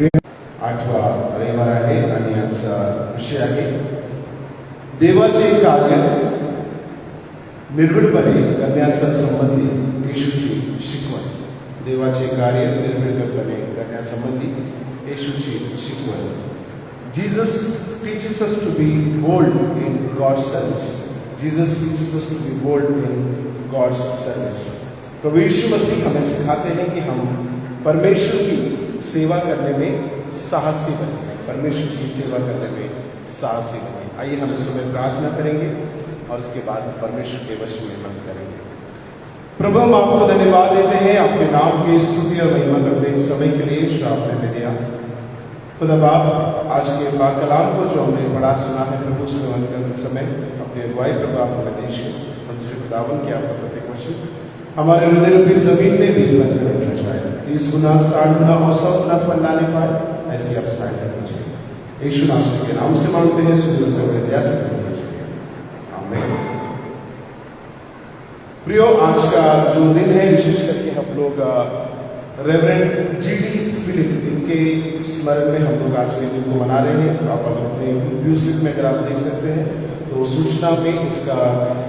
आठवा रविवार आहे आणि आजचा विषय आहे देवाचे कार्य निर्भीडपणे करण्याचा संबंधी येशूची शिकवण. देवाचे कार्य निर्भीडपणे करण्यासंबंधी येशूची शिकवण. Jesus teaches us to be bold in God's service. Jesus teaches us to be bold in God's service. प्रभु यीशु मसीह हमें सिखाते हैं कि हम परमेश्वर की सेवा करने में साहसी बने. परमेश्वर की सेवा करने में साहसी बने. आइए हम इस समय प्रार्थना करेंगे और उसके बाद परमेश्वर के वश में हम करेंगे. प्रभु हम आपको धन्यवाद देते हैं आपके नाम की स्तुति और महिमा करते हैं इस समय के लिए जो आपने दे दिया. खुदा बाप आज के पाक कलाम को जो हमने पढ़ा सुना है प्रभु उसमें अमल करते समय अपने अगुवाई प्रभु आप हमें दीजिए. खुदावन के आपका प्रत्येक वचन हमारे हृदय रूपी जमीन में बीज बन कर रखना चाहिए. 30 गुना 60 गुना और 100 गुना फल लाने पाए ऐसी आप सहायता कीजिए. यीशु नाम के नाम से मांगते हैं सुंदर से बड़े दया से आमीन. प्रियो आज का जो दिन है विशेष करके हम लोग रेवरेंड जीडी फिलिप इनके स्मरण में हम लोग आज के दिन को मना रहे हैं. आप अपने न्यूज़ में अगर आप देख सकते हैं तो सूचना में इसका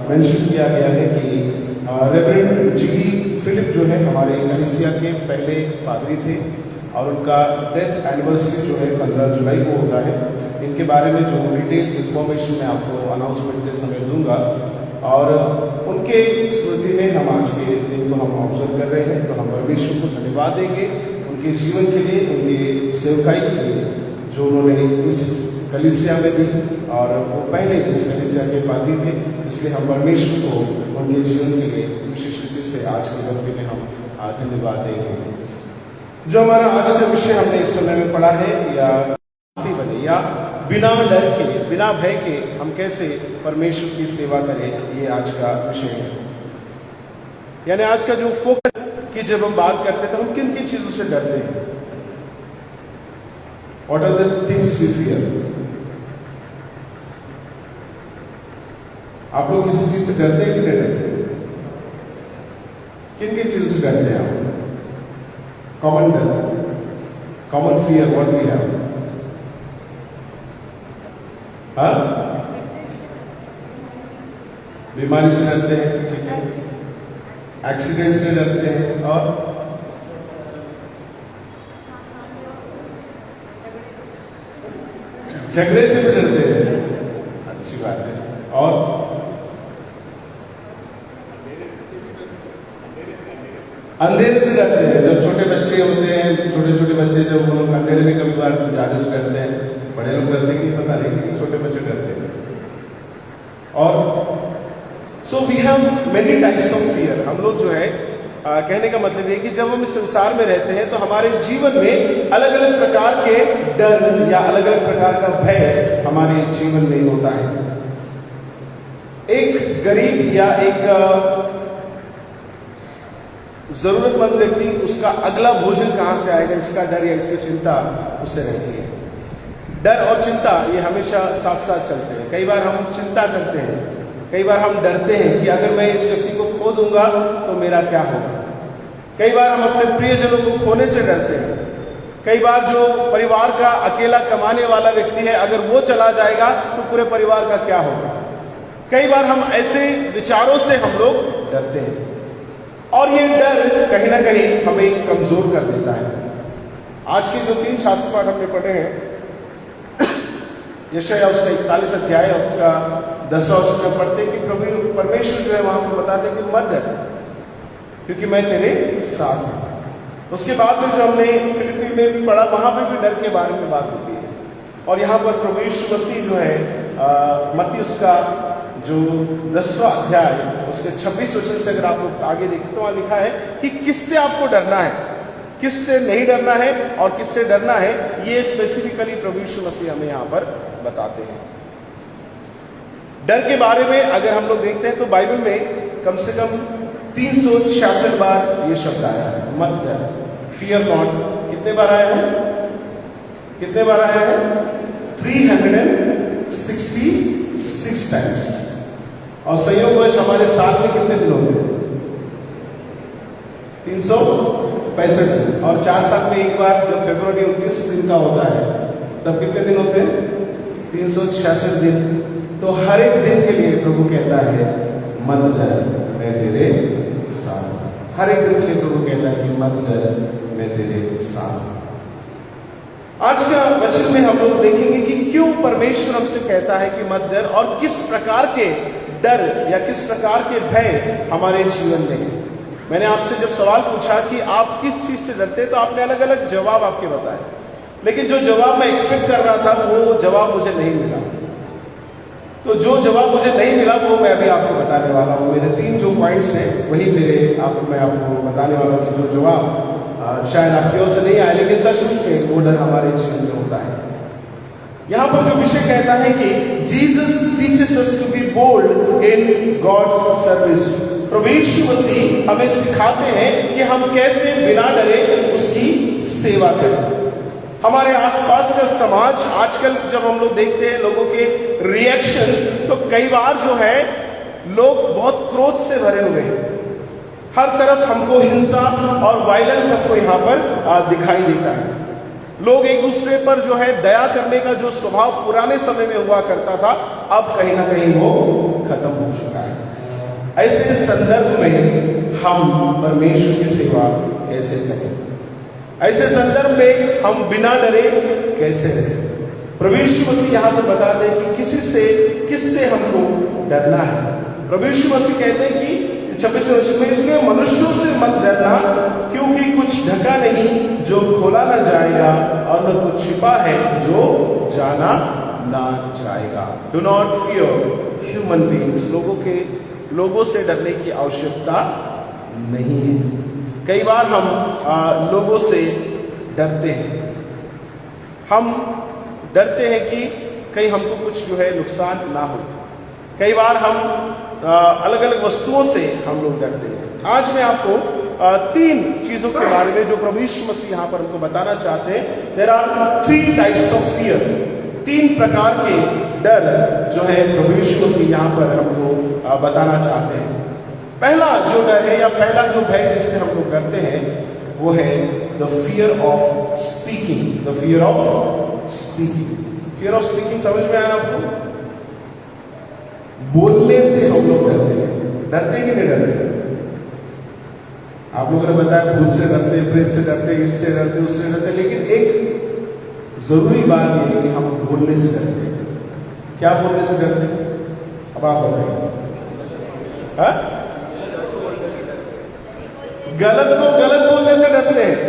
मेंशन किया गया है कि रेवरेंड जीडी फिलिप जो है हमारे कलीसिया के पहले पादरी थे और उनका डेथ एनिवर्सरी जो है 15 जुलाई को होता है. इनके बारे में जो डिटेल इन्फॉर्मेशन मैं आपको अनाउंसमेंट के समय दूंगा और उनके स्मृति में हम आज के दिन को हम ऑब्जर्व कर रहे हैं. तो हम परमेश्वर को धन्यवाद देंगे उनके जीवन के लिए, उनके सेवकाई के लिए जो उन्होंने इस कलीसिया में दी और वो पहले इस कलीसिया के पादरी थे. इसलिए हम परमेश्वर को उनके जीवन के लिए विशेष रूप से आज के वक्त में हम धन्यवाद देंगे. जो हमारा आज का विषय हमने इस समय में पढ़ा है या बने या बिना डर के बिना भय के हम कैसे परमेश्वर की सेवा करें, ये आज का विषय है. यानी आज का जो फोकस कि जब हम बात करते हैं तो हम किन किन चीजों से डरते हैं. What are the things we fear? आप लोग किसी चीज से डरते हैं कि नहीं डरते? किन किन चीजों से डरते हैं आप? कॉमन डर, common fear what we have. हाँ, बीमारी से डरते हैं, ठीक है, एक्सीडेंट से डरते हैं और झगड़े से भी डरते हैं. अच्छी बात है. और अंधेरे से डरते हैं. जब छोटे बच्चे होते हैं, छोटे छोटे बच्चे जब वो लोग अंधेरे में कभी बार ज्यादा से डरते हैं, बड़े लोग डरते हैं कि पता नहीं कि छोटे बच्चे डरते हैं. और so we have many types of fear. हम लोग जो है कहने का मतलब ये कि जब हम इस संसार में रहते हैं तो हमारे जीवन में अलग अलग प्रकार के डर या अलग अलग प्रकार का भय हमारे जीवन में होता है. एक गरीब या एक जरूरतमंद व्यक्ति उसका अगला भोजन कहां से आएगा इसका डर या इसकी चिंता उससे रहती है. डर और चिंता ये हमेशा साथ साथ चलते हैं. कई बार हम चिंता करते हैं, कई बार हम डरते हैं कि अगर मैं इस व्यक्ति को खो दूंगा तो मेरा क्या होगा. कई बार हम अपने प्रियजनों को खोने से डरते हैं. कई बार जो परिवार का अकेला कमाने वाला व्यक्ति है अगर वो चला जाएगा तो पूरे परिवार का क्या होगा. कई बार हम ऐसे विचारों से हम लोग डरते हैं और ये डर कहीं ना कहीं हमें कमजोर कर देता है. आज के जो 3 शास्त्र पाठ हमने पढ़े हैं, यशायाह उसका 41 अध्याय और उसका 10वां वचन में पढ़ते हैं कि प्रभु परमेश्वर जो है वहां पर बताते हैं कि मत डर क्योंकि मैं तेरे साथ हूं. उसके बाद में जो हमने फिलिपी में भी पढ़ा वहां पर भी डर के बारे में बात होती है. और यहाँ पर प्रभु यीशु मसीह जो है मत्ती उसका जो 10वां अध्याय उसके 26 वचन से अगर आप लोग आगे देखते तो वहां लिखा है कि किससे आपको डरना है, किससे नहीं डरना है और किससे डरना है, ये स्पेसिफिकली प्रभु यीशु मसीह हमें यहाँ पर बताते हैं. डर के बारे में अगर हम लोग देखते हैं तो बाइबल में कम से कम 366 बार ये शब्द आया है, मत डर, फियर नॉट. कितने बार आया है? कितने बार आया है? 366 टाइम्स. और संयोगवश हमारे साल में कितने दिन होते हैं? 300 65 दिन, और 4 साल में एक बार जब फरवरी 29 दिन का होता है तब कितने दिन होते हैं? 366 दिन। तो हर एक दिन के लिए प्रभु कहता है मत डर, मैं तेरे साथ हूं। हर एक दिन के लिए प्रभु कहता है कि मत डर, मैं तेरे साथ हूं। आज का वचन में हम लोग देखेंगे कि क्यों परमेश्वर हमसे कहता है कि मत डर, और किस प्रकार के डर या किस प्रकार के भय हमारे जीवन में है। मैंने आपसे जब सवाल पूछा कि आप किस चीज से डरते, तो आपने अलग अलग जवाब आपके बताए, लेकिन जो जवाब मैं एक्सपेक्ट कर रहा था वो जवाब मुझे नहीं मिला। तो जो जवाब मुझे नहीं मिला वो मैं अभी आपको बताने वाला हूँ। मेरे 3 जो पॉइंट्स हैं वही मैं आपको बताने वाला हूँ कि जो जवाब शायद आपकी ओर से नहीं आए, लेकिन सचमुच में वो डर हमारे जीवन में होता है। यहां पर जो विषय कहता है कि Jesus teaches us to be bold in God's service. प्रभु यीशु मसीह हमें सिखाते हैं कि हम कैसे बिना डरे उसकी सेवा करें। हमारे आसपास का समाज आजकल जब हम लोग देखते हैं लोगों के रिएक्शंस, तो कई बार जो है लोग बहुत क्रोध से भरे हुए हैं। हर तरफ हमको हिंसा और वायलेंस हमको यहाँ पर दिखाई देता है। लोग एक दूसरे पर जो है दया करने का जो स्वभाव पुराने समय में हुआ करता था, अब कहीं ना कहीं वो खत्म हो चुका है। ऐसे संदर्भ में हम परमेश्वर की सेवा कैसे करें? ऐसे संदर्भ में हम बिना डरे कैसे रहें? प्रभु यीशु मसीह यहाँ पर बताते हैं कि किससे हमको डरना है। प्रभु यीशु मसीह कहते हैं कि 26 वर्ष में, इसलिए मनुष्यों से मत डरना, क्योंकि कुछ ढका नहीं जो खोला ना जाएगा, और न कुछ छिपा है जो जाना ना जाएगा। Do not fear human beings. लोगों से डरने की आवश्यकता नहीं है। कई बार हम लोगों से डरते हैं। हम डरते हैं कि कहीं हमको कुछ जो है नुकसान ना हो। कई बार हम अलग अलग वस्तुओं से हम लोग डरते हैं। आज मैं आपको 3 चीजों के बारे में जो प्रभु यीशु मसीह यहाँ पर हमको बताना चाहते हैं। There are 3 types of fear. 3 प्रकार के डर जो है प्रभु यीशु मसीह यहाँ पर हमको बताना चाहते हैं। पहला जो डर है या पहला जो भय जिससे हम लोग डरते हैं वो है the fear of speaking. The fear of speaking. Fear of speaking समझ में आया आपको? बोलने से हम लोग डरते हैं। डरते हैं कि नहीं डरते? आप लोगों ने बताया भूत से डरते, प्रेत से डरते, इससे डरते, उससे डरते, लेकिन एक जरूरी बात यह है कि हम बोलने से डरते हैं। क्या बोलने से डरते हैं? अब आप बताइए। गलत को गलत बोलने से डरते हैं,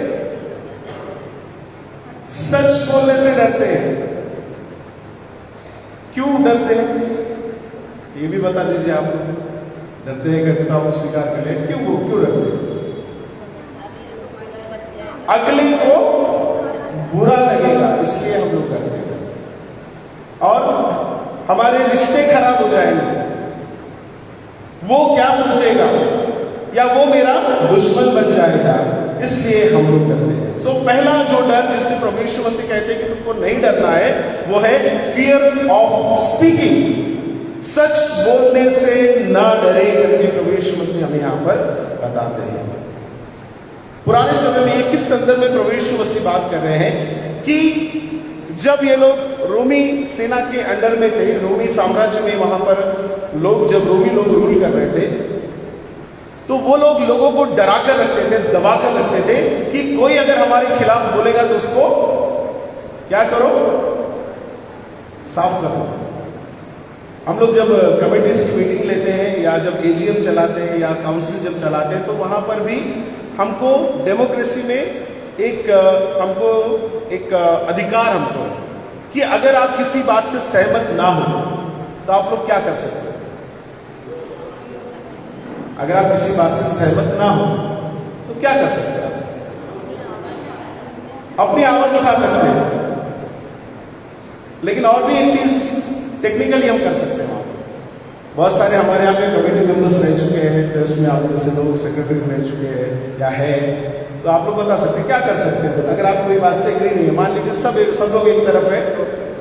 सच बोलने से डरते हैं। क्यों डरते हैं ये भी बता दीजिए। आप डरते हैं कि आप स्वीकार कर लें, क्यों डरते हैं? अगले को बुरा लगेगा इसलिए हम लोग डरते हैं, और हमारे रिश्ते खराब हो जाएंगे। वो क्या सोचेगा, या वो मेरा दुश्मन बन जाएगा, इसलिए हम लोग डरते हैं। सो पहला जो डर जिससे प्रभु यीशु मसीह कहते हैं कि तुमको नहीं डरना है, वो है फियर ऑफ स्पीकिंग। सच बोलने से ना डरे करके प्रभु यीशु मसीह हमें यहाँ पर बताते हैं। पुराने समय में किस संदर्भ में प्रभु यीशु मसीह बात कर रहे हैं कि जब ये लोग रोमी सेना के अंडर में थे, रोमी साम्राज्य में, वहां पर जब रोमी लोग रूल कर रहे थे, तो वो लोग लोगों को डरा कर रखते थे, दबा कर रखते थे कि कोई अगर हमारे खिलाफ बोलेगा तो उसको क्या करो, साफ करो। हम लोग जब कमेटीज की मीटिंग लेते हैं या जब एजीएम चलाते हैं या काउंसिल जब चलाते हैं, तो वहां पर भी हमको डेमोक्रेसी में एक अधिकार हमको कि अगर आप किसी बात से सहमत ना हो तो आप लोग क्या कर सकते हैं? अगर आप किसी बात से सहमत ना हो तो क्या कर सकते हैं? अपनी आवाज उठा सकते हैं। लेकिन और भी एक चीज टेक्निकली हम कर सकते हैं। बहुत सारे हमारे यहाँ पे कमेटी मेंबर्स रह चुके हैं, चर्च में आप जैसे लोग सेक्रेटरीज रह चुके हैं या है, तो आप लोग बता सकते हैं क्या कर सकते हैं। अगर आप कोई बात से एग्री नहीं है, मान लीजिए सब लोग एक तरफ है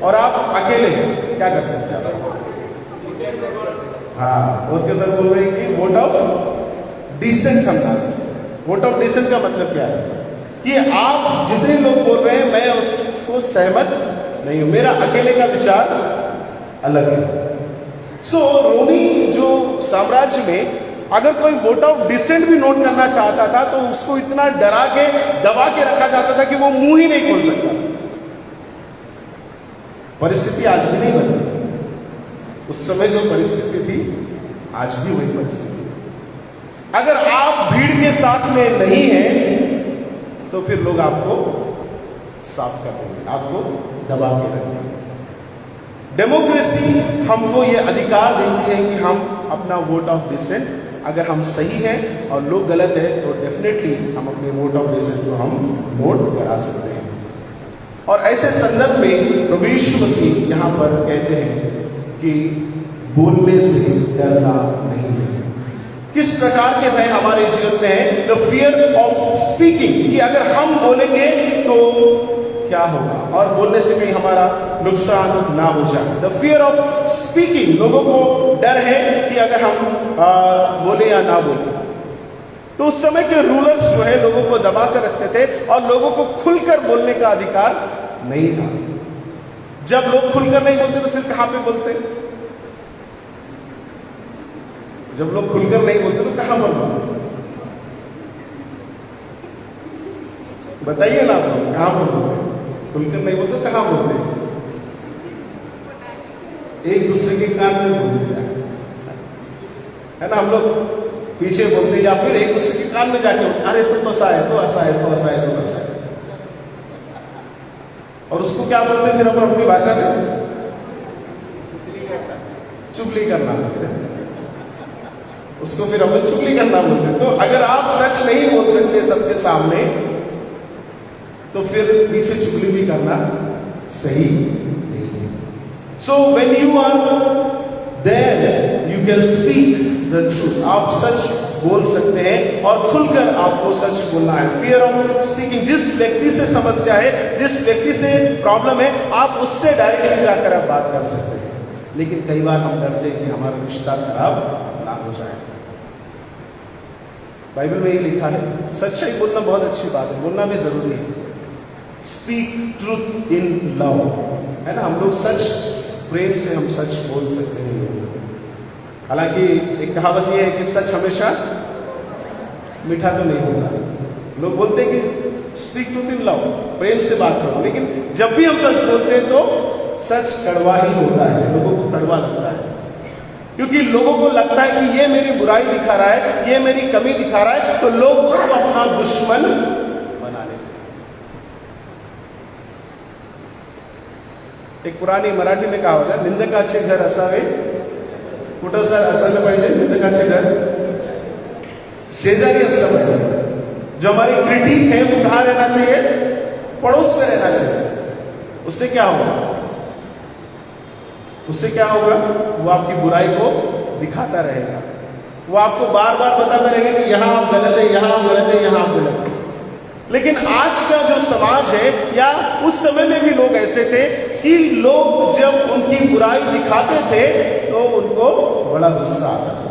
और आप अकेले हैं, क्या कर सकते हैं? हाँ, और सर बोल रहे हैं कि वोट ऑफ डिसेंट करना। वोट ऑफ डिसेंट का मतलब क्या है? कि आप जितने लोग बोल रहे हैं मैं उसको सहमत नहीं हूं, मेरा अकेले का विचार अलग है। सो रोमी जो साम्राज्य में अगर कोई वोट ऑफ डिसेंट भी नोट करना चाहता था तो उसको इतना डरा के दबा के रखा जाता था कि वो मुंह ही नहीं खोल सकता। परिस्थिति आज भी नहीं बदली, उस समय जो परिस्थिति थी आज भी वही परिस्थिति है। अगर आप भीड़ के साथ में नहीं हैं तो फिर लोग आपको साफ कर देंगे, आपको दबा के रखेंगे। डेमोक्रेसी हमको ये अधिकार देती है कि हम अपना वोट ऑफ डिसेंट, अगर हम सही हैं और लोग गलत है तो डेफिनेटली हम अपने वोट ऑफ डिसेंट को हम नोट करा सकते हैं। और ऐसे संदर्भ में प्रभु यीशु मसीह यहाँ पर कहते हैं कि बोलने से डरना नहीं है। किस प्रकार के भय हमारे जीवन में है? द फियर ऑफ स्पीकिंग, कि अगर हम बोलेंगे तो क्या होगा और बोलने से कहीं हमारा नुकसान ना हो जाए। द फियर ऑफ स्पीकिंग, लोगों को डर है कि अगर हम बोले या ना बोले। तो उस समय के रूलर्स जो है लोगों को दबा कर रखते थे और लोगों को खुलकर बोलने का अधिकार नहीं था। जब लोग खुलकर नहीं बोलते तो फिर कहां पे बोलते? जब लोग खुलकर नहीं बोलते तो कहां बोलते? बताइए ना, आप कहां बोलते? खुलकर नहीं बोलते कहां बोलते? एक दूसरे के कान में बोलते है ना, हम लोग पीछे बोलते या फिर एक दूसरे के कान में जाके अरे तुम तो ऐसा है, तो ऐसा है, तो ऐसा है, तो ऐसा है। और उसको क्या बोलते हैं फिर अपन अपनी भाषा में? चुगली करना बोलते हैं उसको, फिर अपन चुगली करना बोलते हैं। तो अगर आप सच नहीं बोल सकते सबके सामने तो फिर पीछे चुगली भी करना सही नहीं है। So when you are there you can speak the truth, आप सच बोल सकते हैं और खुलकर आपको सच बोलना है। फियर ऑफ स्पीकिंग, जिस व्यक्ति से समस्या है, जिस व्यक्ति से प्रॉब्लम है, आप उससे डायरेक्टली जाकर आप बात कर सकते हैं। लेकिन कई बार हम डरते हैं कि हमारा रिश्ता खराब ना हो जाए। बाइबल में ये लिखा है, सच्चाई बोलना बहुत अच्छी बात है, बोलना भी जरूरी है। स्पीक ट्रूथ इन लव, है ना, हम लोग सच, प्रेम से हम सच बोल सकते हैं। हालांकि एक कहावत यह है कि सच हमेशा मीठा तो नहीं होता। लोग बोलते हैं कि स्पीक ट्रूथ इन लव, प्रेम से बात करो, लेकिन जब भी हम सच बोलते हैं तो सच कड़वा ही होता है, लोगों को कड़वा लगता है। क्योंकि लोगों को लगता है कि ये मेरी बुराई दिखा रहा है, ये मेरी कमी दिखा रहा है, तो लोग उसको अपना दुश्मन बना लेते हैं। एक पुरानी मराठी में कहा होता है, निंदकाचे घर असावे कुठं सर असायला पाहिजे, निंदकाचे घर शेजारी असलं पाहिजे। जो हमारी क्रिटिक है वो कहाँ रहना चाहिए? पड़ोस में रहना चाहिए। उससे क्या होगा? उससे क्या होगा? वो आपकी बुराई को दिखाता रहेगा, वो आपको बार बार बताता रहेगा कि यहां आप गलत है, यहां आप गलत है, यहां आप गलत है। लेकिन आज का जो समाज है, या उस समय में भी लोग ऐसे थे कि लोग जब उनकी बुराई दिखाते थे तो उनको बड़ा गुस्सा आता था।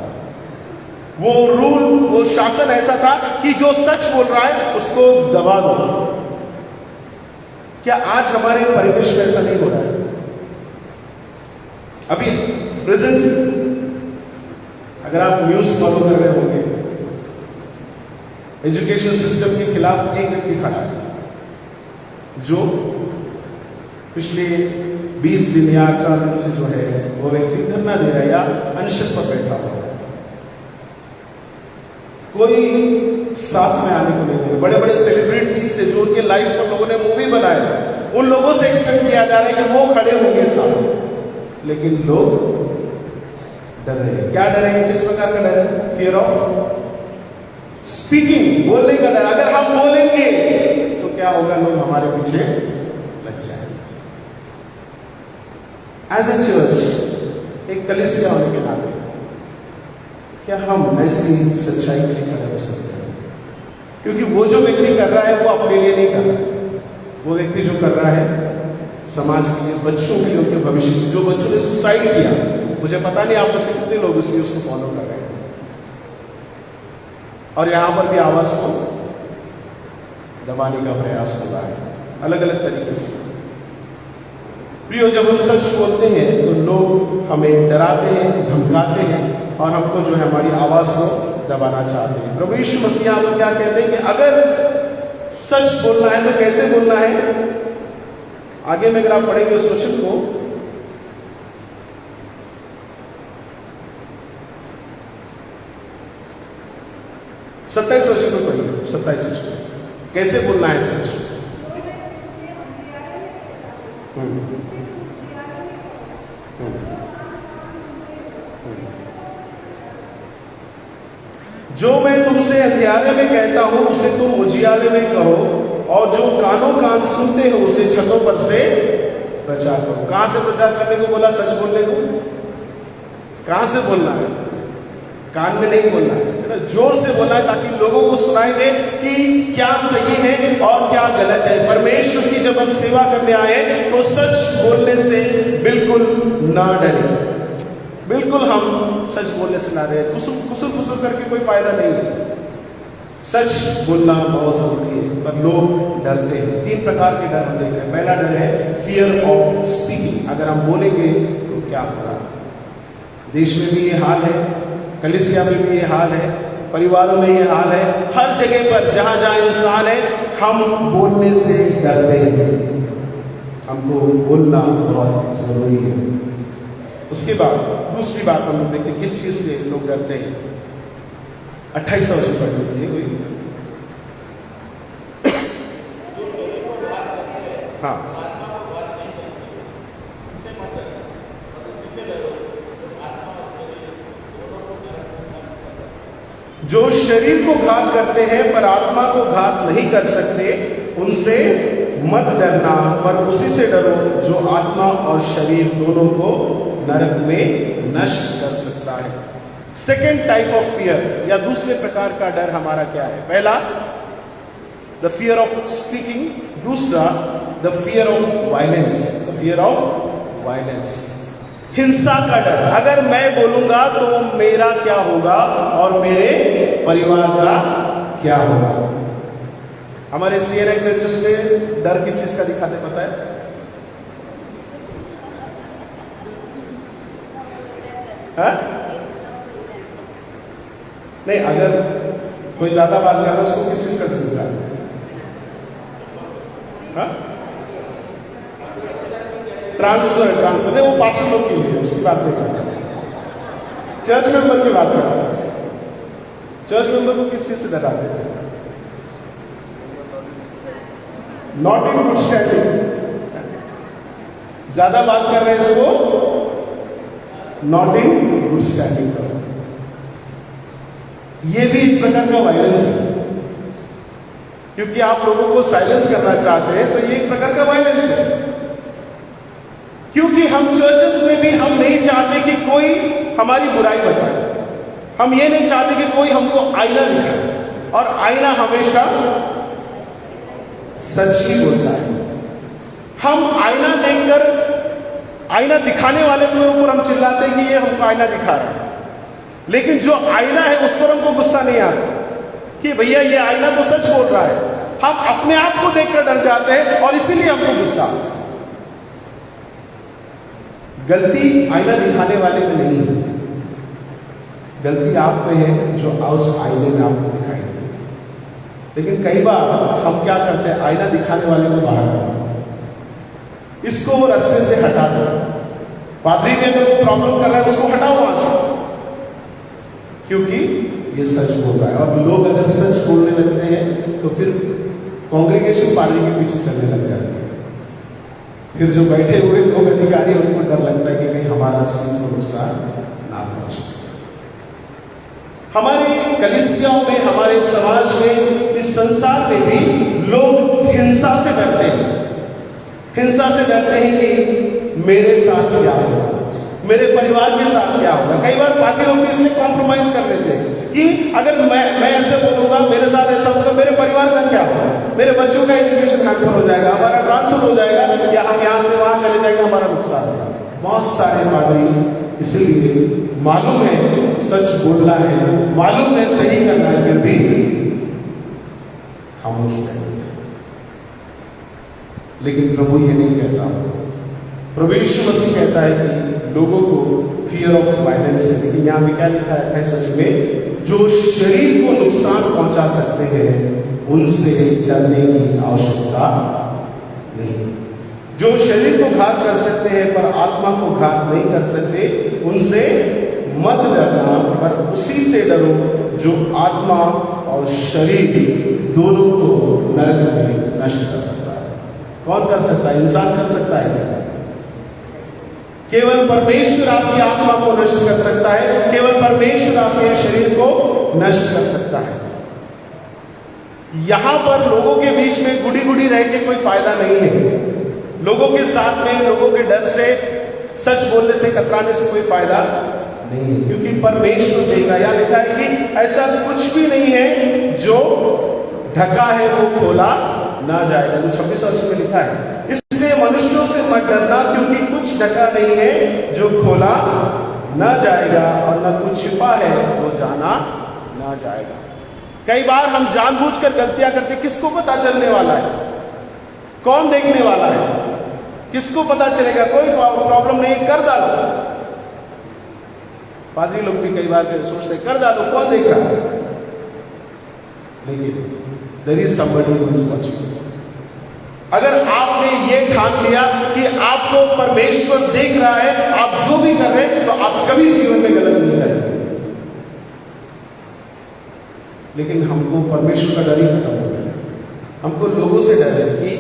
वो रूल, वो शासन ऐसा था कि जो सच बोल रहा है उसको दबा दो। क्या आज हमारे परिवेश में ऐसा नहीं हो रहा है? अभी प्रेजेंट अगर आप न्यूज फॉलो कर रहे होंगे, एजुकेशन सिस्टम के खिलाफ एक व्यक्ति खड़ा है जो पिछले 20 दिन या 18 दिन से जो है वो व्यक्ति धरना दे रहा है या अनशन पर बैठा हुआ है। कोई साथ में आने को नहीं दे। बड़े बड़े सेलिब्रिटी से जो उनके लाइफ पर लोगों ने मूवी बनाए, उन लोगों से एक्सपेक्ट किया जा रहा है कि वो खड़े होंगे साथ, लेकिन लोग डर रहे हैं। क्या डर है? किस प्रकार का डर है? फियर ऑफ स्पीकिंग, बोलने का डर। अगर हम बोलेंगे तो क्या होगा? लोग हमारे पीछे लग जाएंगे। एज ए चर्च, एक कलीसिया होने के नाते क्या हम ऐसी सच्चाई के लिए खड़े हो सकते हैं? क्योंकि वो जो व्यक्ति कर रहा है वो अपने लिए नहीं कर रहा है, वो व्यक्ति जो कर रहा है समाज के लिए, बच्चों के लिए, उनके भविष्य के लिए। जो बच्चों ने सुसाइड किया, मुझे पता नहीं आप में से कितने लोग उसकी उसको फॉलो कर रहे हैं, और यहां पर भी आवाज को दबाने का प्रयास हो रहा है अलग अलग तरीके से। प्रियो, जब हम सच बोलते हैं तो लोग हमें डराते हैं, धमकाते हैं और हमको जो है हमारी आवाज़ को दबाना चाहते हैं। प्रभु यीशु मसीह आप क्या कहते हैं कि अगर सच बोलना है तो कैसे बोलना है? आगे में अगर आप पढ़ेंगे उस वचन को, सत्ताईस वचन को पढ़िए, 27 वचन कैसे बोलना है सच। जो मैं तुमसे अंधियारे में कहता हूं उसे तुम उजियाले में कहो, और जो कानों कान सुनते हो उसे छतों पर से प्रचार करो। कहां से प्रचार करने को बोला? सच बोलने को। कहां से बोलना है? कान में नहीं बोलना है, जोर से बोलना है ताकि लोगों को सुनाई दे कि क्या सही है और क्या गलत है। परमेश्वर की जब हम सेवा करने आए तो सच बोलने से बिल्कुल ना डरे, बिल्कुल हम सच बोलने से ना डरे। कुसुर करके कोई फायदा नहीं है। सच बोलना बहुत जरूरी है, पर लोग डरते हैं। 3 प्रकार के डर हम देख रहे हैं। पहला डर है फियर ऑफ स्पीकिंग। अगर हम बोलेंगे तो क्या होगा? देश में भी ये हाल है, कलीसिया में भी ये हाल है, परिवारों में ये हाल है, हर जगह पर जहां जहां इंसान है हम बोलने से डरते हैं। हमको बोलना बहुत जरूरी है। उसके बाद दूसरी बात हम लोग देखते हैं किस चीज से लोग डरते हैं। 28 वचन पढ़ लीजिए। हाँ, जो शरीर को घात करते हैं पर आत्मा को घात नहीं कर सकते, उनसे मत डरना, पर उसी से डरो जो आत्मा और शरीर दोनों को नरक में नष्ट कर सकता है। सेकेंड टाइप ऑफ फियर या दूसरे प्रकार का डर हमारा क्या है? पहला द फियर ऑफ स्पीकिंग, दूसरा the fear of violence. The fear of violence, हिंसा का डर। अगर मैं बोलूंगा तो मेरा क्या होगा और मेरे परिवार का क्या होगा? हमारे सीएनआई चर्चेस में डर किस चीज का दिखाते पता है? हाँ? नहीं, अगर कोई ज्यादा बात कर रहा है उसको किस चीज का डर दिखाते? हाँ? ट्रांसफर नहीं, वो पास्टर लोग के लिए, उसकी बात नहीं कर रहा। चर्च मेंबर की बात कर रहा है। चर्च मेंबर को किस चीज से डराते हैं? Not in good standing. ज्यादा बात कर रहे हैं इसको नॉट इन गुड स्टैंडिंग करो। ये भी एक प्रकार का वायलेंस है, क्योंकि आप लोगों को साइलेंस करना चाहते हैं, तो ये एक प्रकार का वायलेंस है। क्योंकि हम चर्चेस में भी हम नहीं चाहते कि कोई हमारी बुराई बताए, हम ये नहीं चाहते कि कोई हमको आईना दिखाए, और आईना हमेशा सच ही बोलता है। हम आईना देखकर, आईना दिखाने वाले के ऊपर हम चिल्लाते हैं कि ये हमको आईना दिखा रहा है, लेकिन जो आईना है उस पर हमको गुस्सा नहीं आता कि भैया ये आईना तो सच बोल रहा है। हम अपने आप को देखकर डर जाते हैं और इसीलिए हमको गुस्सा आता है। गलती आईना दिखाने वाले में नहीं है, गलती आप में है जो उस आईने में आपको दिखाई दे। लेकिन कई बार हम क्या करते हैं, आईना दिखाने वाले को बाहर करते, इसको वो रास्ते से हटा दो। पादरी ने अगर वो प्रॉब्लम कर रहा है उसको हटाओ वहां से, क्योंकि ये सच बोल रहा है। और लोग अगर सच बोलने लगते हैं तो फिर कांग्रेगेशन पादरी के पीछे चलने लग जाती है। फिर जो बैठे हुए लोग अधिकारी, उनको डर लगता है कि कहीं हमारा सीन को नुकसान ना पहुंचे। हमारे कलीसियाओं में, हमारे समाज में, इस संसार में भी लोग हिंसा से डरते हैं। हिंसा से डरते हैं कि मेरे साथ क्या होगा, मेरे परिवार के साथ क्या होगा। कई बार बाकी लोग इसमें कॉम्प्रोमाइज कर लेते हैं कि अगर मैं ऐसे बोलूंगा, मेरे साथ ऐसा होगा, मेरे परिवार का क्या होगा, मेरे बच्चों का एजुकेशन हैम्पर हो जाएगा, हमारा ट्रांसफर हो जाएगा, या हम यहाँ से वहां चले जाएंगे, हमारा नुकसान होगा। बहुत सारे पादरी इसलिए मालूम है सच बोलना है, मालूम है सही करना है, फिर भी खामोश रहते हैं। लेकिन प्रभु ये नहीं कहता। प्रभु यीशु मसीह कहता है कि लोगों को फियर ऑफ वायलेंस है। लेकिन यहाँ पे क्या लिखा है सच में, जो शरीर को नुकसान पहुंचा सकते हैं उनसे डरने की आवश्यकता नहीं। जो शरीर को घात कर सकते हैं पर आत्मा को घात नहीं कर सकते, उनसे मत डरना, पर उसी से डरो जो आत्मा और शरीर दोनों को नरक में नष्ट कर सकता है। कौन कर सकता है? इंसान कर सकता है? केवल परमेश्वर आपकी आत्मा को नष्ट कर सकता है, केवल परमेश्वर आपके शरीर को नष्ट कर सकता है। यहां पर लोगों के बीच में गुड़ी गुड़ी रह के कोई फायदा नहीं है। लोगों के साथ में, लोगों के डर से, सच बोलने से, कतराने से कोई फायदा नहीं है, क्योंकि परमेश्वर देगा। यहां लिखा है कि ऐसा कुछ भी नहीं है जो ढका है वो खोला ना जाएगा, जो 26 वर्ष में लिखा है। इसलिए मनुष्यों से मत डरना, क्योंकि कुछ ढका नहीं है जो खोला ना जाएगा, और न कुछ छिपा है तो जाना ना जाएगा। कई बार हम जानबूझकर गलतियां करते, किसको पता चलने वाला है? कौन देखने वाला है? किसको पता चलेगा? कोई प्रॉब्लम नहीं, कर डालो। पादरी लोग भी कई बार सोचते कर डालो, कौन देख रहा है? लेकिन there is somebody who is watching। अगर आपने ये ठान लिया कि आपको परमेश्वर देख रहा है, आप जो भी कर रहे हैं, तो आप कभी जीवन में गलत नहीं करेंगे। लेकिन हमको परमेश्वर का डर ही खत्म हो गया। हमको लोगों से डर है कि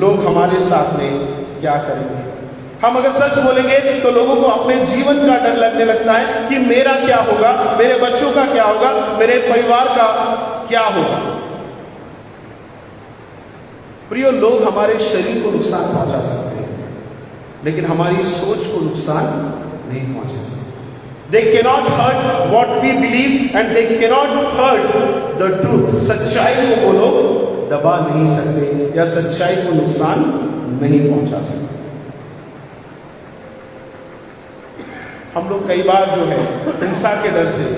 लोग हमारे साथ में क्या करेंगे। हम अगर सच बोलेंगे तो लोगों को अपने जीवन का डर लगने लगता है कि मेरा क्या होगा, मेरे बच्चों का क्या होगा, मेरे परिवार का क्या होगा। प्रियो, लोग हमारे शरीर को नुकसान पहुंचा सकते हैं, लेकिन हमारी सोच को नुकसान नहीं पहुंचा सकते। They cannot hurt what we believe and they cannot hurt the truth। सच्चाई को वो लोग दबा नहीं सकते या सच्चाई को नुकसान नहीं पहुंचा सकते। हम लोग कई बार जो है हिंसा के डर से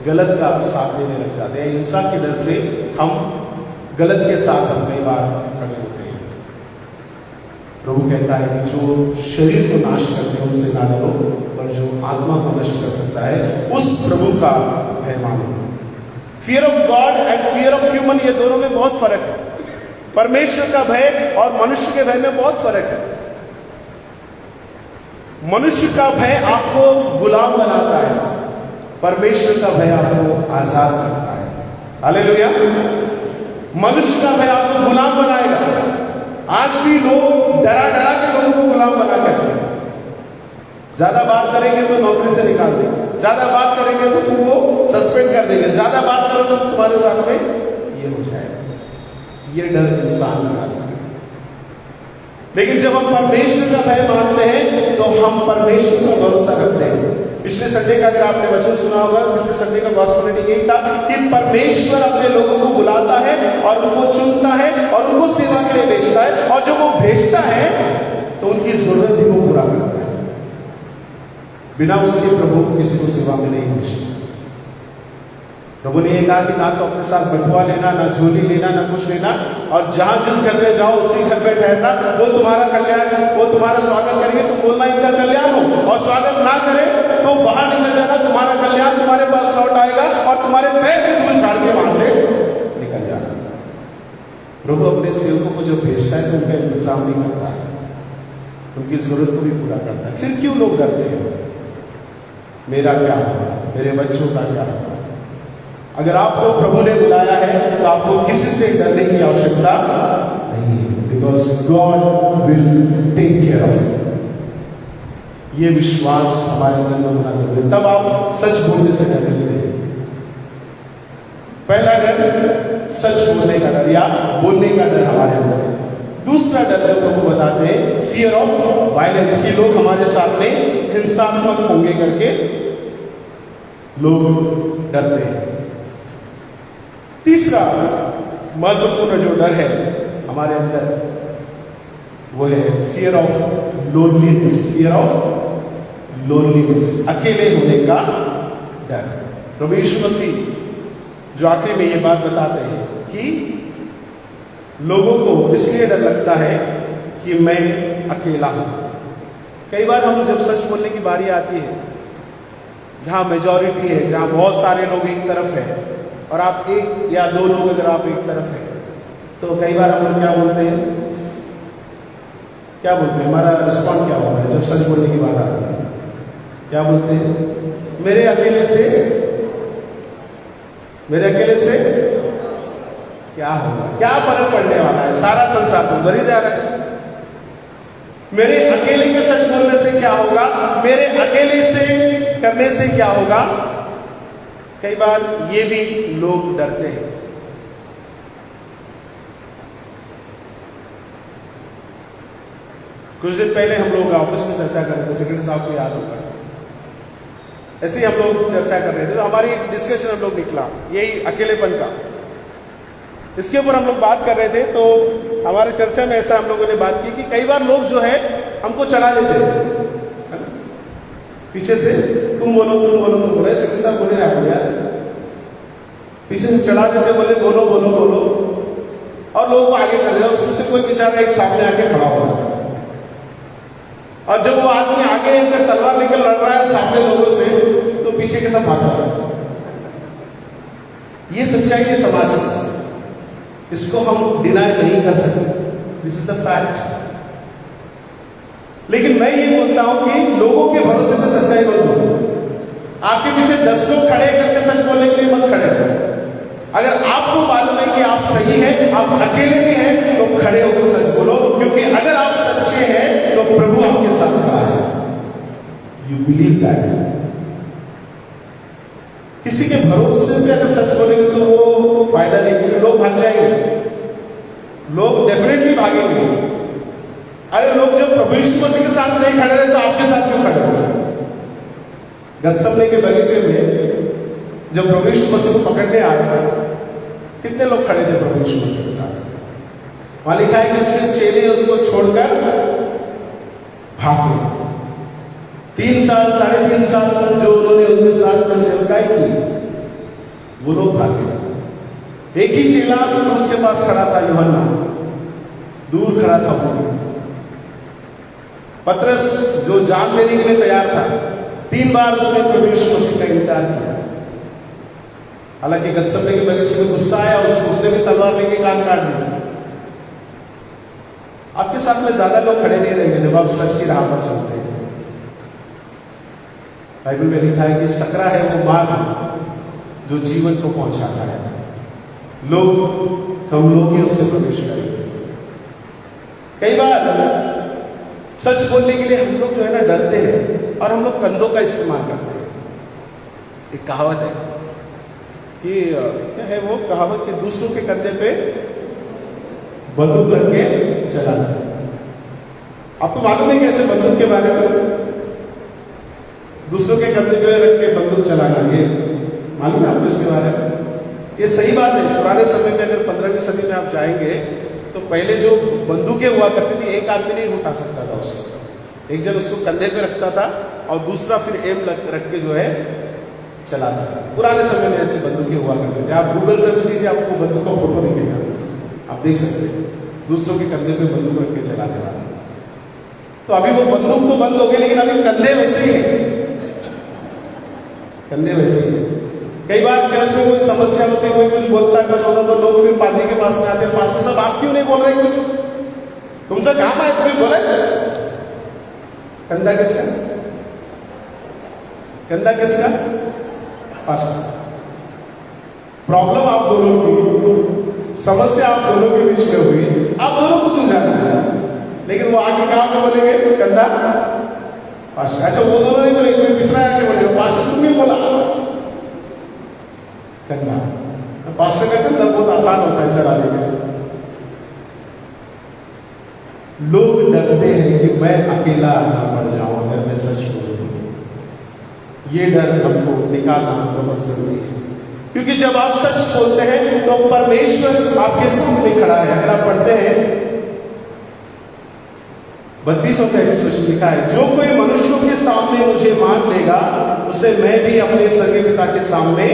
गलत का साथ देने लग जाते हैं। हिंसा के डर से हम गलत के साथ हम कई बार खड़े होते हैं। प्रभु कहता है कि जो शरीर को नाश करते हैं उनसे ना डरो, पर जो आत्मा को नष्ट कर सकता है उस प्रभु का भय मानो। Fear of God and fear of human, ये दोनों में बहुत फर्क है। परमेश्वर का भय और मनुष्य के भय में बहुत फर्क है। मनुष्य का भय आपको गुलाम बनाता है, परमेश्वर का भय आपको आजाद करता है। हालेलुया। मनुष्य का भय आपको गुलाम बनाएगा। आज भी लोग डरा डरा के लोगों को गुलाम बना करते हैं। ज्यादा बात करेंगे तो नौकरी से निकाल देंगे, ज्यादा बात करेंगे तो तुमको सस्पेंड कर देंगे, ज्यादा बात करो तो तुम्हारे साथ में ये हो जाएगा। ये डर इंसान का है। लेकिन जब हम परमेश्वर का भय मानते हैं तो हम परमेश्वर का भरोसा रखते हैं। पिछले संडे का अगर आपने वचन सुना होगा, पिछले संडे का गॉस्पेल रीडिंग यही था कि परमेश्वर अपने लोगों को बुलाता है और उनको चुनता है और उनको सेवा के लिए भेजता है, और जब वो भेजता है तो उनकी जरूरत भी वो पूरा करता है। बिना उसके प्रभु किसी को सेवा में नहीं भेजता। प्रभु ने ये कहा कि ना तो अपने साथ बटुआ लेना, ना झोली लेना, ना कुछ लेना, और जहां जिस घर में जाओ उसी घर में ठहरना। वो तुम्हारा कल्याण, वो तुम्हारा स्वागत करेंगे तो बोलना इनका कल्याण हो, और स्वागत ना करे तो बाहर निकल जाना, तुम्हारा कल्याण तुम्हारे पास लौट आएगा और तुम्हारे पैर में धूल झाड़ के वहां से निकल जाना। प्रभु अपने सेवकों को जब भेजता है तो उनका इंतजाम नहीं करता है, उनकी जरूरत को भी पूरा करता है। फिर क्यों लोग डरते हैं? मेरा क्या होगा, मेरे बच्चों का क्या होगा? अगर आपको प्रभु ने बुलाया है तो आपको किसी से डरने की आवश्यकता नहीं है, because God will take care of you. ये विश्वास हमारे मन में होना जरूरी है, तब आप सच बोलने से डरेंगे। पहला डर सच बोलने का डर या बोलने का डर हमारे अंदर है। दूसरा डर जो प्रभु बताते हैं, फियर ऑफ वायलेंस, की लोग हमारे साथ में हिंसात्मक होंगे करके लोग डरते हैं। तीसरा महत्वपूर्ण जो डर है हमारे अंदर वो है fear of loneliness. Fear of loneliness, अकेले होने का डर। प्रभु यीशु मसीह जो आखिरी में ये बात बताते हैं कि लोगों को इसलिए डर लगता है कि मैं अकेला हूं। कई बार हम जब सच बोलने की बारी आती है, जहां मेजॉरिटी है, जहां बहुत सारे लोग एक तरफ है और आप एक या दो लोग अगर आप एक तरफ है, तो कई बार हम लोग क्या बोलते हैं, हमारा रिस्पॉन्ड क्या होता है जब सच बोलने की बात आती है? क्या बोलते हैं? मेरे अकेले से क्या होगा, क्या फर्क पड़ने वाला है, सारा संसार तो उधर ही जा रहा है। मेरे अकेले के सच बोलने से क्या होगा, मेरे अकेले से करने से क्या होगा? कई बार ये भी लोग डरते हैं। कुछ दिन पहले हम लोग ऑफिस में चर्चा कर रहे थे, सेक्रेटरी साहब को याद होगा, ऐसे ही हम लोग चर्चा कर रहे थे, तो हमारी डिस्कशन हम लोग निकला यही अकेलेपन का। इसके ऊपर हम लोग बात कर रहे थे, तो हमारे चर्चा में ऐसा हम लोगों ने बात की कि कई बार लोग जो है हमको चला देते हैं पीछे से, तुम बोलो सेक्रेटरी साहब बोले आपको यार, पीछे से चढ़ा देते, बोले बोलो बोलो बोलो, और लोगों को आगे कर दिया। उसमें से कोई बेचारा एक सामने आके खड़ा हो रहा है, और जब वो आदमी आगे अगर तलवार लेकर लड़ रहा है सामने लोगों से, तो पीछे के सब भाग रहा है। ये सच्चाई है समाज की, इसको हम डिनाई नहीं कर सकते, दिस इज द फैक्ट। लेकिन मैं ये बोलता हूं कि लोगों के भरोसे पे सच्चाई मत बोलो। आपके पीछे 10 लोग खड़े करके सच बोलने के लिए मत खड़े हो। अगर आपको मालूम है कि आप सही हैं, आप अकेले भी हैं, तो खड़े होकर सच बोलो, क्योंकि अगर आप सच्चे हैं तो प्रभु आपके साथ खड़ा है। You believe that. किसी के भरोसे पे अगर सच बोलेंगे तो वो फायदा नहीं, क्योंकि लोग भाग जाएंगे, लोग डेफिनेटली भागेंगे। अरे लोग जब प्रभु यीशु मसीह के साथ नहीं खड़े रहे तो आपके साथ क्यों खड़े हो? गत्समने के बगीचे में जब प्रभु यीशु मसीह को पकड़ने आए, कितने लोग खड़े थे प्रभु यीशु मसीह के साथ? वहां लिखा है कि उसके चेले उसको छोड़कर भागे। 3 साल 3.5 साल जो उन्होंने उनके साथ में सेवकाई की, वो लोग भागे। एक ही चेला उसके पास खड़ा था, यूहन्ना, दूर खड़ा था वो। पतरस जो जान देने के लिए तैयार था, 3 बार उसने प्रभु यीशु मसीह का इनकार किया। हालांकि गत्समने के बगीचे में गुस्सा आया, उसने भी तलवार लेके कान काट दिया। आपके साथ में ज्यादा लोग खड़े नहीं रहेंगे जब आप सच की राह पर चलते हैं। बाइबल में लिखा है कि सकरा है वो मार्ग जो जीवन को पहुंचाता है, लोग कम लोग ही उससे प्रवेश करेंगे। कई बार सच बोलने के लिए हम लोग जो है ना डरते हैं, और हम लोग कंधों का इस्तेमाल करते हैं। एक कहावत है कि क्या है वो कहावत कि दूसरों के कंधे पे बंदूक रख के चलाना। आपको मालूम है कैसे बंदूक के बारे में? दूसरों के कंधे पे रख के बंदूक चलाना, ये मालूम है आपको इसके बारे में? ये सही बात है। पुराने समय में अगर 15वीं सदी में आप जाएंगे तो पहले जो बंदूकें हुआ करती थी, एक आदमी नहीं उठा सकता था उसको, एक जन उसको कंधे पे रखता था और दूसरा फिर एम रख के जो है चलाता था। पुराने समय में ऐसे बंदूकें हुआ करते थे। आप गूगल सर्च कीजिए, आपको बंदूक का फोटो दिखेगा, आप देख सकते हैं, दूसरों के कंधे पे बंदूक रख के चलाने वाला। तो अभी वो बंदूक तो बंद हो गई, लेकिन अभी कंधे वैसे ही है, कंधे वैसे ही है। कई बार चर्च में कोई समस्या होती है, कोई कुछ बोलता है, कुछ होता, तो लोग फिर पादरी के पास में आते हैं, पास्टर साहब आप क्यों नहीं बोल रहे कुछ, तुमसे काम है, तुम्हें बोला कंधा किसका? कंधा किसका? पास्टर। प्रॉब्लम आप दोनों की, समस्या आप दोनों के बीच में हुई, आप दोनों को सुलझाना है, लेकिन वो आगे कहां पे बोलेंगे? कंधा पास्टर। अच्छा वो दोनों नहीं बोलेंगे, कोई तीसरा आके बोलेगा पास्टर तुम ही बोला कंधा। पास्टर का कंधा बहुत आसान होता है चलाने में। लोग डरते हैं कि मैं अकेला ना पड़ जाऊं अगर मैं सच बोलूं। ये डर हमको निकालना बहुत जरूरी है, क्योंकि जब आप सच बोलते हैं तो परमेश्वर आपके सामने खड़ा है। अगर आप पढ़ते हैं 32 और 33 वचन लिखा है, जो कोई मनुष्यों के सामने मुझे मान लेगा उसे मैं भी अपने स्वर्गीय पिता के सामने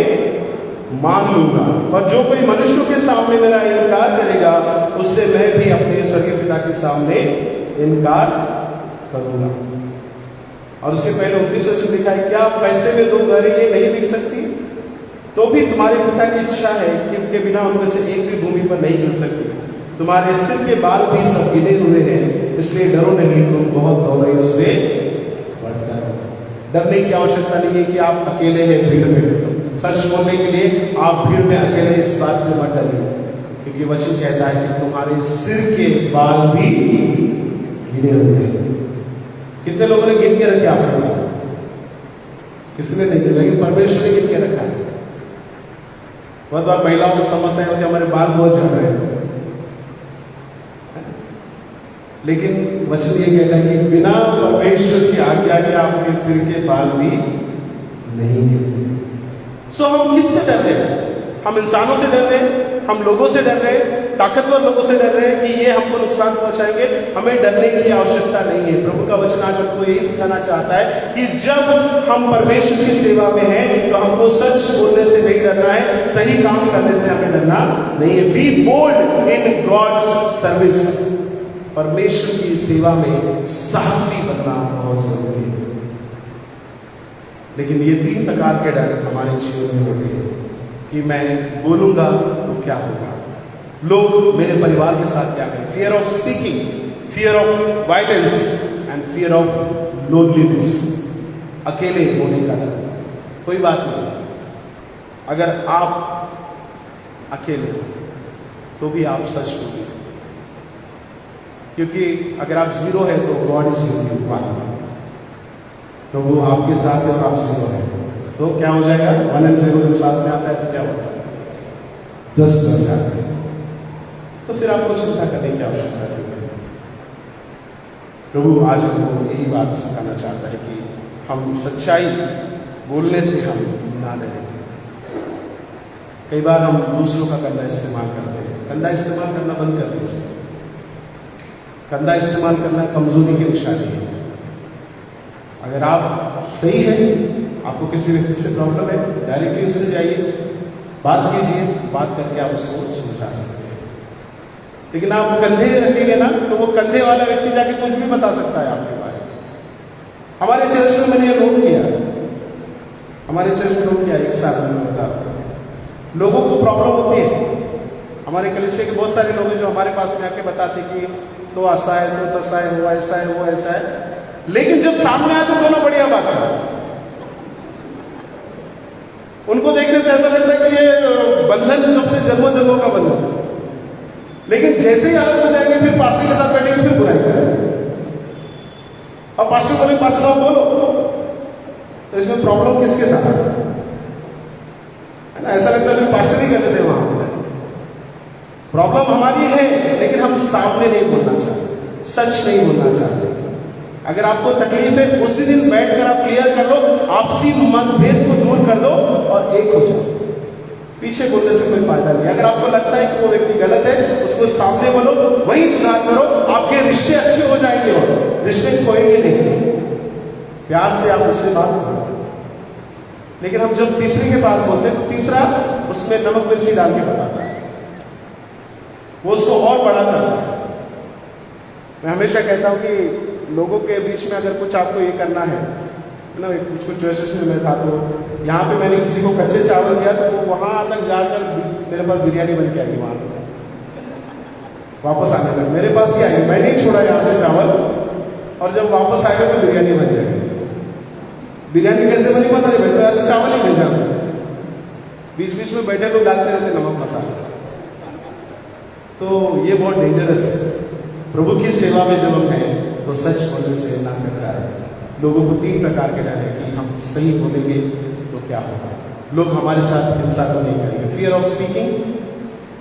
मान लूंगा, और जो कोई मनुष्यों के सामने मेरा इनकार करेगा उससे मैं भी अपने स्वर्गीय पिता के सामने इनकार करूंगा। और उसके पहले 29 वचन लिखा है, क्या पैसे में 2 घरें ये नहीं बिक सकती? तो भी तुम्हारे पिता की इच्छा है कि उनके बिना उनमें से एक भी भूमि पर नहीं गिर सकती। तुम्हारे सिर के बाल भी सब गिने हुए हैं, इसलिए डरो नहीं, तुम बहुत गौरव से बढ़कर हो। डरने की आवश्यकता नहीं है कि आप अकेले हैं भीड़ में। सच बोलने के लिए आप भीड़ में अकेले, इस बात से मत डरिए, क्योंकि वचन कहता है कि तुम्हारे सिर के बाल भी गिने हुए हैं। कितने लोगों ने गिन के रखे आपने? किसी ने नहीं गिना, लेकिन परमेश्वर ने गिन के रखा है। बहुत बार महिलाओं की समस्या होती है, हमारे बाल बहुत झड़ रहे हैं, लेकिन वचन ये कहता है कि बिना परमेश्वर की आज्ञा के आपके सिर के बाल भी नहीं गिरते। सो हम किससे डर रहे हैं? हम इंसानों से डर रहे हैं, हम लोगों से डर रहे हैं, ताकतवर लोगों से डर रहे हैं कि ये हमको नुकसान पहुंचाएंगे। हमें डरने की आवश्यकता नहीं है। प्रभु का वचन आज हमको यही सिखाना चाहता है कि जब हम परमेश्वर की सेवा में हैं तो हमको सच बोलने से नहीं डरना है, सही काम करने से हमें डरना नहीं है। Be bold in God's service. परमेश्वर की सेवा में साहसी बनना बहुत जरूरी है। लेकिन ये 3 प्रकार के डर हमारे जीवन में होते हैं कि मैं बोलूंगा तो क्या होगा, लोग मेरे परिवार के साथ क्या करें। Fear of speaking, fear of violence and fear of loneliness. अकेले होने का डर। कोई बात नहीं, अगर आप अकेले हो तो भी आप सच बोलिए, क्योंकि अगर आप 0 है तो गॉड इज विद यू। तो वो आपके साथ है और आप 0 है तो क्या हो जाएगा? 1 और 0 जब साथ में आता है तो क्या होता है? 10 बन जाते हैं। तो फिर आपको चिंता करने की आवश्यकता नहीं है। प्रभु आज हमको यही बात सिखाना चाहता है कि हम सच्चाई बोलने से हम ना डरें। कई बार हम दूसरों का कंधा इस्तेमाल करते हैं। कंधा इस्तेमाल करना बंद कर दीजिए। कंधा इस्तेमाल करना कमजोरी की निशानी है। अगर आप सही हैं, आपको किसी व्यक्ति से प्रॉब्लम है, डायरेक्टली उससे जाइए, बात कीजिए, बात करके आप उसको सुलझा सकते हैं। लेकिन आप कंधे रखेंगे ना तो वो कंधे वाला व्यक्ति जाके कुछ भी बता सकता है आपके बारे में। हमारे चर्च में मैंने नोट किया, हमारे चर्च में नोट किया, 1 साल में बता, लोगों को प्रॉब्लम होती है। हमारे कलीसिया के बहुत सारे लोग हैं जो हमारे पास में आके बताते कि तो ऐसा है, तो तसा है, वो ऐसा है, वो ऐसा है, लेकिन जब सामने आए तो दोनों बढ़िया बात है। उनको देखने से ऐसा लगता है कि ये बंधन कब से जन्मों जन्मों का बंधन, लेकिन जैसे ही आगे हो जाएंगे फिर पास्टर के साथ बैठेंगे, फिर बुराई करेंगे और पास्टर बोले पास्टर बोलो, तो इसमें प्रॉब्लम किसके साथ है ना? ऐसा लगता है फिर पास्टर ही कहते थे वहां। प्रॉब्लम हमारी है, लेकिन हम सामने नहीं बोलना चाहते, सच नहीं बोलना चाहते। अगर आपको तकलीफ है उसी दिन बैठकर आप क्लियर कर लो, आपसी मतभेद को दूर कर दो और एक हो जाओ। पीछे बोलने से कोई फायदा नहीं। अगर आपको लगता है कि वो व्यक्ति गलत है, उसको सामने बोलो, वही सुधार करो, आपके रिश्ते अच्छे हो जाएंगे और रिश्ते खोएंगे नहीं। प्यार से आप उससे बात करो। लेकिन हम जब तीसरे के पास बोलते हैं तो तीसरा उसमें नमक मिर्ची डाल के बताता है, वो उसको और बड़ा करता है। मैं हमेशा कहता हूँ कि लोगों के बीच में अगर कुछ आपको ये करना है ना, कुछ चॉइसेस में मैं था तो यहाँ पे मैंने किसी को कच्चे चावल दिया तो वो वहाँ तक जाकर मेरे पास बिरयानी बन के आई, वहाँ वापस आने तक मेरे पास ही आई। मैं नहीं छोड़ा यहाँ से चावल, और जब वापस आएगा तो बिरयानी बन जाएगी। बिरयानी कैसे बनी पता नहीं, मैं तो ऐसे चावल ही भेजा। बीच बीच में बैठे लोग डालते रहते नमक मसाला, तो ये बहुत डेंजरस है। प्रभु की सेवा में जब हम हैं तो सच बोलने से ना करता है। लोगों को 3 प्रकार के डर है कि हम सही बोलेंगे तो क्या होगा, लोग हमारे साथ हिंसा तो नहीं करेंगे। Fear of speaking,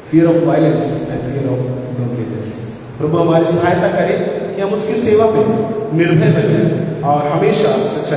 fear of violence and fear of loneliness. प्रभु हमारी सहायता करे कि हम उसकी सेवा में निर्भय बने और हमेशा सच्चाई